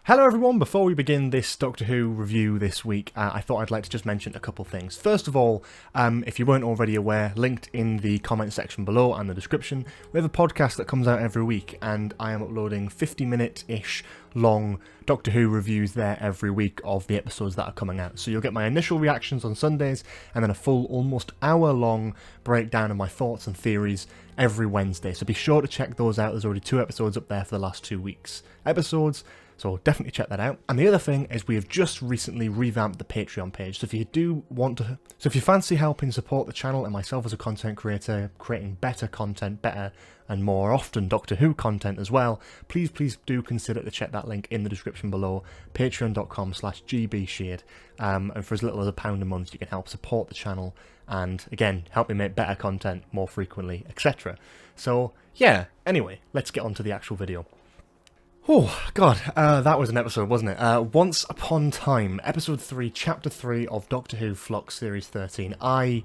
Hello everyone, before we begin this Doctor Who review this week, I thought I'd like to just mention a couple things. First of all, if you weren't already aware, linked in the comment section below and the description, we have a podcast that comes out every week, and I am uploading 50-minute-ish long Doctor Who reviews there every week of the episodes that are coming out. So you'll get my initial reactions on Sundays, and then a full, almost hour-long breakdown of my thoughts and theories every Wednesday. So be sure to check those out. There's already 2 episodes up there for the last 2 weeks' episodes. So definitely check that out. And the other thing is we have just recently revamped the Patreon page. So if you fancy helping support the channel and myself as a content creator, creating better content, better and more often Doctor Who content as well, please do consider to check that link in the description below, patreon.com/gbsheard. And for as little as £1 a month, you can help support the channel and, again, help me make better content more frequently, etc. So, yeah, anyway, let's get on to the actual video. Oh, God, that was an episode, wasn't it? Once Upon Time, Episode 3, Chapter 3 of Doctor Who Flux Series 13. I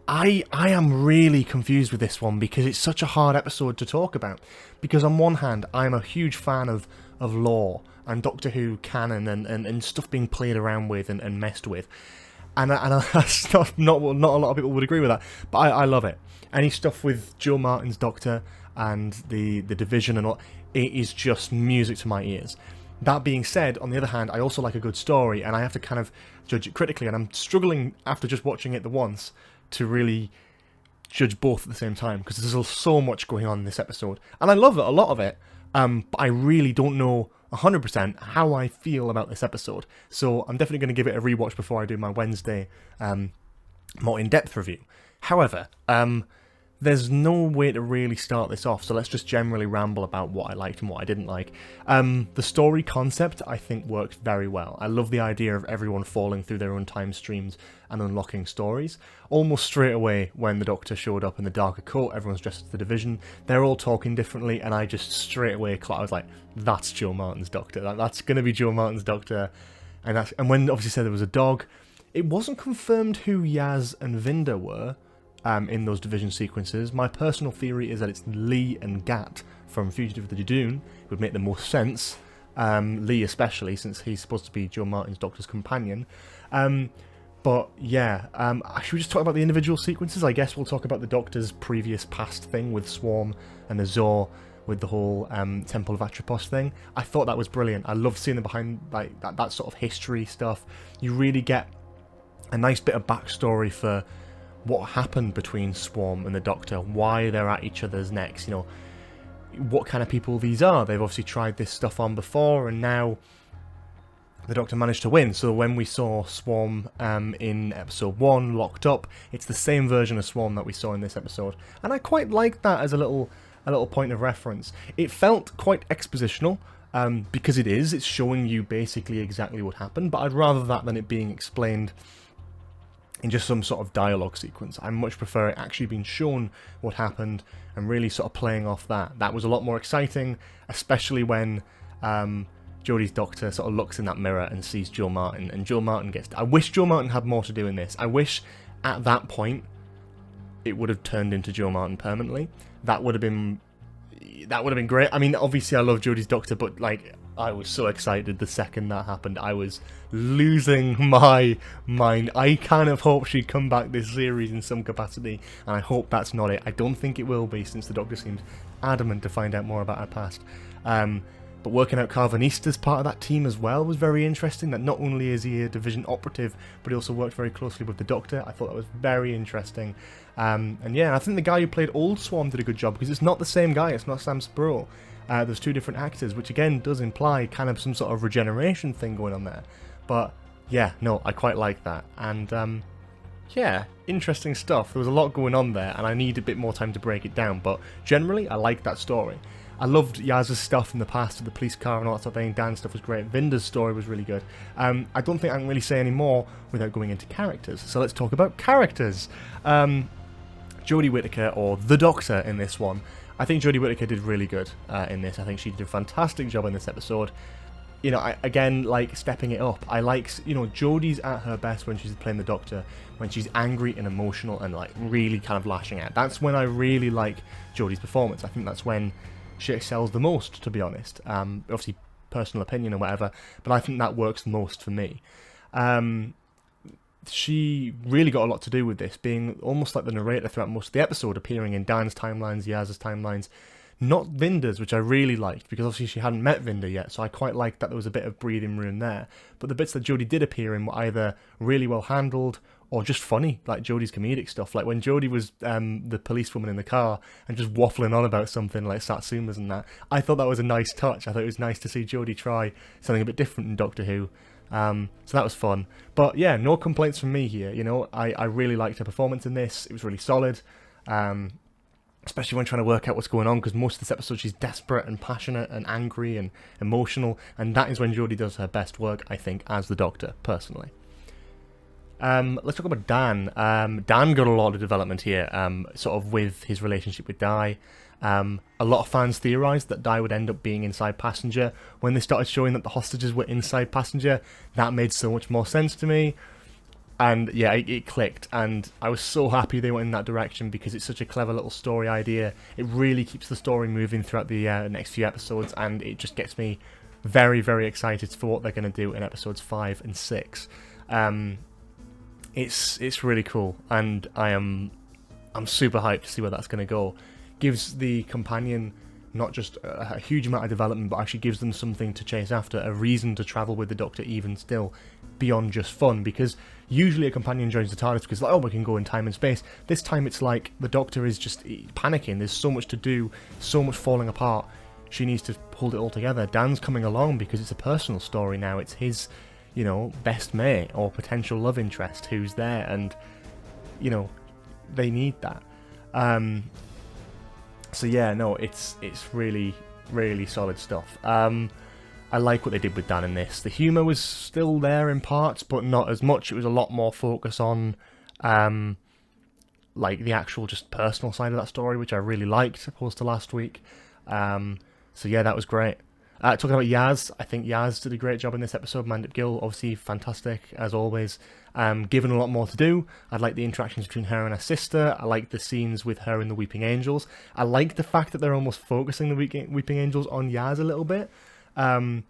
am really confused with this one because it's such a hard episode to talk about. Because on one hand, I'm a huge fan of lore and Doctor Who canon and stuff being played around with and messed with. And that's not a lot of people would agree with that, but I love it. Any stuff with Joe Martin's Doctor and the Division and all, it is just music to my ears. That being said, on the other hand, I also like a good story, and I have to kind of judge it critically, and I'm struggling after just watching it the once to really judge both at the same time, because there's so much going on in this episode, and I love it, a lot of it, but I really don't know 100% how I feel about this episode, so I'm definitely going to give it a rewatch before I do my Wednesday more in-depth review. However, there's no way to really start this off, so let's just generally ramble about what I liked and what I didn't like. The story concept, I think, worked very well. I love the idea of everyone falling through their own time streams and unlocking stories. Almost straight away, when the Doctor showed up in the darker coat, everyone's dressed as the Division, they're all talking differently, and I just straight away, I was like, that's Joe Martin's Doctor. That's going to be Joe Martin's Doctor. And when obviously said there was a dog, it wasn't confirmed who Yaz and Vinder were, in those Division sequences. My personal theory is that it's Lee and Gat from Fugitive of the Judoon. It would make the most sense. Lee especially, since he's supposed to be Joe Martin's Doctor's companion. But yeah, should we just talk about the individual sequences? I guess we'll talk about the Doctor's previous past thing with Swarm and the Zor with the whole Temple of Atropos thing. I thought that was brilliant. I love seeing the behind like that sort of history stuff. You really get a nice bit of backstory for what happened between Swarm and the Doctor, why they're at each other's necks, you know, what kind of people these are. They've obviously tried this stuff on before, and now the Doctor managed to win. So when we saw Swarm in episode 1 locked up, it's the same version of Swarm that we saw in this episode, and I quite like that as a little point of reference. It felt quite expositional, because it's showing you basically exactly what happened, but I'd rather that than it being explained in just some sort of dialogue sequence. I much prefer it actually being shown what happened and really sort of playing off that. That was a lot more exciting, especially when Jodie's Doctor sort of looks in that mirror and sees Joe Martin, and Joe Martin gets... I wish Joe Martin had more to do in this. I wish at that point it would have turned into Joe Martin permanently. That would have been great. I mean, obviously I love Jodie's Doctor, but like, I was so excited the second that happened. I was losing my mind. I kind of hope she'd come back this series in some capacity, and I hope that's not it. I don't think it will be, since the Doctor seems adamant to find out more about her past. But working out Carvanista's part of that team as well was very interesting, that not only is he a Division operative, but he also worked very closely with the Doctor. I thought that was very interesting. And yeah, I think the guy who played Old Swarm did a good job, because it's not the same guy, it's not Sam Spruill. There's 2 different actors, which again does imply kind of some sort of regeneration thing going on there. But yeah, no, I quite like that. And yeah, interesting stuff. There was a lot going on there, and I need a bit more time to break it down, but generally I like that story. I loved Yazza's stuff in the past with the police car and all that sort of thing. Dan's stuff was great. Vinder's story was really good. I don't think I can really say any more without going into characters. So let's talk about characters. Jodie Whittaker, or the Doctor in this one. I think Jodie Whittaker did really good in this. I think she did a fantastic job in this episode. You know, again, like, stepping it up. I like, you know, Jodie's at her best when she's playing the Doctor, when she's angry and emotional and, like, really kind of lashing out. That's when I really like Jodie's performance. I think that's when she excels the most, to be honest. Obviously, personal opinion or whatever, but I think that works the most for me. She really got a lot to do with this, being almost like the narrator throughout most of the episode, appearing in Dan's timelines, Yazza's timelines, not Vinder's, which I really liked, because obviously she hadn't met Vinder yet, so I quite liked that there was a bit of breathing room there. But the bits that Jodie did appear in were either really well handled, or just funny, like Jodie's comedic stuff. Like when Jodie was the policewoman in the car, and just waffling on about something like Satsumas and that, I thought that was a nice touch. I thought it was nice to see Jodie try something a bit different in Doctor Who. So that was fun. But yeah, no complaints from me here. You know, I really liked her performance in this. It was really solid. Especially when trying to work out what's going on, because most of this episode she's desperate and passionate and angry and emotional, and that is when Jodie does her best work, I think, as the Doctor, personally. Let's talk about Dan. Dan got a lot of development here, sort of with his relationship with Di. A lot of fans theorised that Di would end up being inside Passenger. When they started showing that the hostages were inside Passenger, that made so much more sense to me. And yeah, it clicked, and I was so happy they went in that direction, because it's such a clever little story idea. It really keeps the story moving throughout the next few episodes, and it just gets me very, very excited for what they're going to do in episodes 5 and 6. It's really cool, and I'm super hyped to see where that's going to go. Gives the companion not just a huge amount of development, but actually gives them something to chase after, a reason to travel with the Doctor even still, beyond just fun. Because usually a companion joins the TARDIS because, like, oh, we can go in time and space. This time it's like the Doctor is just panicking. There's so much to do, so much falling apart. She needs to hold it all together. Dan's coming along because it's a personal story now. It's his, you know, best mate or potential love interest who's there, and, you know, they need that. So yeah, no, it's really, really solid stuff. I like what they did with Dan in this. The humour was still there in parts, but not as much. It was a lot more focus on like the actual just personal side of that story, which I really liked, opposed to last week. So yeah, that was great. Talking about Yaz, I think Yaz did a great job in this episode. Mandip Gill, obviously fantastic, as always. Given a lot more to do. I like the interactions between her and her sister. I like the scenes with her and the Weeping Angels. I like the fact that they're almost focusing the Weeping Angels on Yaz a little bit. I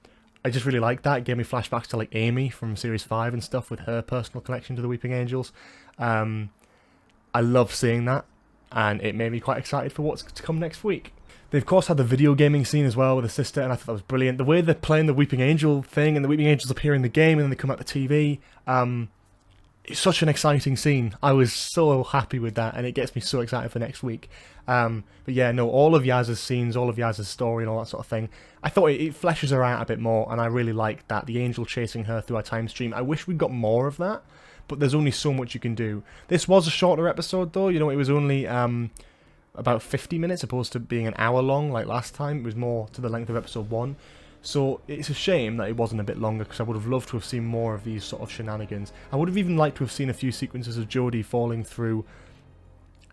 just really like that. It gave me flashbacks to, like, Amy from Series 5 and stuff, with her personal connection to the Weeping Angels. I love seeing that, and it made me quite excited for what's to come next week. They, of course, had the video gaming scene as well with the sister, and I thought that was brilliant. The way they're playing the Weeping Angel thing, and the Weeping Angels appear in the game, and then they come out the TV, it's such an exciting scene. I was so happy with that, and it gets me so excited for next week. But yeah, no, all of Yazza's scenes, all of Yazza's story and all that sort of thing, I thought it fleshes her out a bit more, and I really liked that. The angel chasing her through our time stream, I wish we'd got more of that, but there's only so much you can do. This was a shorter episode, though. You know, it was only about 50 minutes, opposed to being an hour long like last time. It was more to the length of episode 1. So it's a shame that it wasn't a bit longer, because I would have loved to have seen more of these sort of shenanigans. I would have even liked to have seen a few sequences of Jodie falling through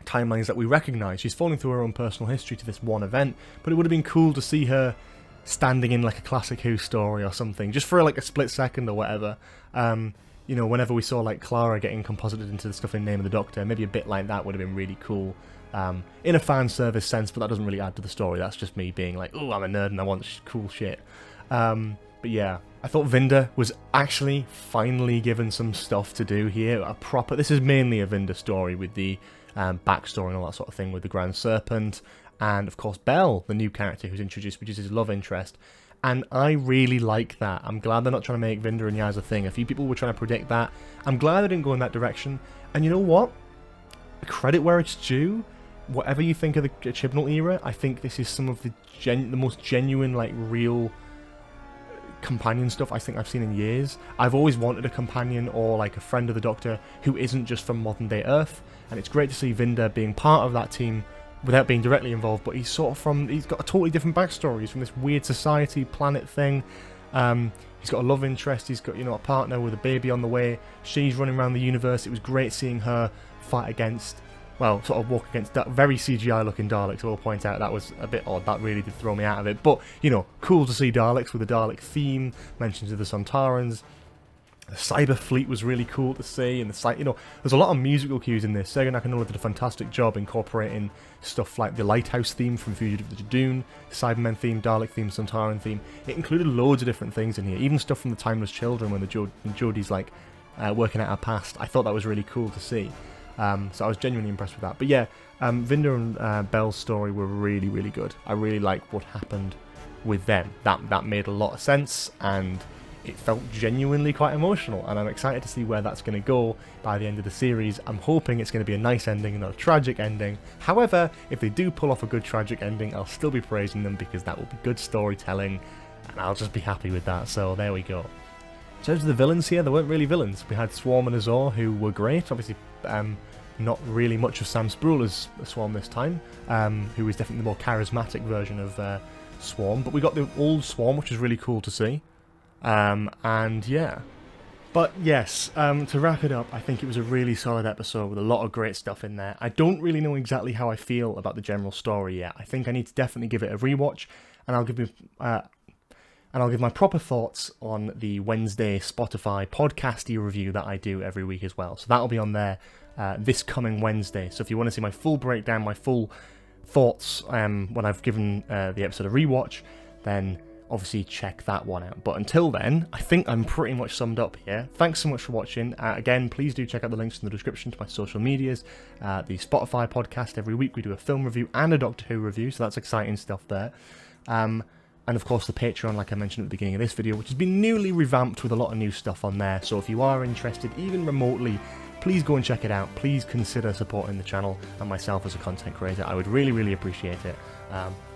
timelines that we recognise. She's falling through her own personal history to this one event, but it would have been cool to see her standing in like a classic Who story or something, just for like a split second or whatever. You know, whenever we saw like Clara getting composited into the stuff in Name of the Doctor, maybe a bit like that would have been really cool. In a fan service sense, but that doesn't really add to the story. That's just me being like, oh, I'm a nerd and I want cool shit. But yeah, I thought Vinder was actually finally given some stuff to do here. This is mainly a Vinder story with the backstory and all that sort of thing, with the Grand Serpent, and of course Belle, the new character who's introduced, which is his love interest. And I really like that. I'm glad they're not trying to make Vinder and Yaz a thing. A few people were trying to predict that. I'm glad they didn't go in that direction. And you know what? Credit where it's due. Whatever you think of the Chibnall era, I think this is some of the most genuine, like, real companion stuff I think I've seen in years. I've always wanted a companion or like a friend of the Doctor who isn't just from modern day Earth, and it's great to see Vinder being part of that team without being directly involved, but he's got a totally different backstory. He's from this weird society planet thing. He's got a love interest, he's got, you know, a partner with a baby on the way. She's running around the universe. It was great seeing her fight against, well, sort of walk against that very CGI looking Daleks. I will point out that was a bit odd. That really did throw me out of it. But, you know, cool to see Daleks with a Dalek theme, mentions of the Sontarans. The cyber fleet was really cool to see, and you know, there's a lot of musical cues in this. Sega Nakanola did a fantastic job incorporating stuff like the Lighthouse theme from Fugitive to Dune, Cybermen theme, Dalek theme, Sontaran theme. It included loads of different things in here, even stuff from the Timeless Children when Jodie's like working out her past. I thought that was really cool to see. So I was genuinely impressed with that. But yeah, Vinder and Belle's story were really, really good. I really liked what happened with them. That made a lot of sense, and it felt genuinely quite emotional, and I'm excited to see where that's going to go by the end of the series. I'm hoping it's going to be a nice ending and not a tragic ending. However, if they do pull off a good tragic ending, I'll still be praising them because that will be good storytelling, and I'll just be happy with that. So there we go. In terms of the villains here, there weren't really villains. We had Swarm and Azor, who were great. Obviously, not really much of Sam Spruill as Swarm this time, who is definitely the more charismatic version of Swarm. But we got the old Swarm, which is really cool to see. And yeah. But yes, to wrap it up, I think it was a really solid episode with a lot of great stuff in there. I don't really know exactly how I feel about the general story yet. I think I need to definitely give it a rewatch, and I'll give my proper thoughts on the Wednesday Spotify podcasty review that I do every week as well. So that'll be on there this coming Wednesday. So if you want to see my full breakdown, my full thoughts when I've given the episode a rewatch, then obviously check that one out. But until then, I think I'm pretty much summed up here. Thanks so much for watching. Again, please do check out the links in the description to my social medias. The Spotify podcast, every week we do a film review and a Doctor Who review, so that's exciting stuff there. And of course the Patreon, like I mentioned at the beginning of this video, which has been newly revamped with a lot of new stuff on there. So if you are interested, even remotely, please go and check it out. Please consider supporting the channel and myself as a content creator. I would really, really appreciate it.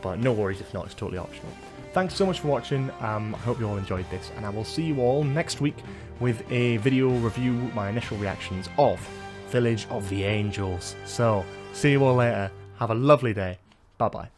But no worries if not, it's totally optional. Thanks so much for watching. I hope you all enjoyed this, and I will see you all next week with a video review, my initial reactions of Village of the Angels. So, see you all later. Have a lovely day. Bye-bye.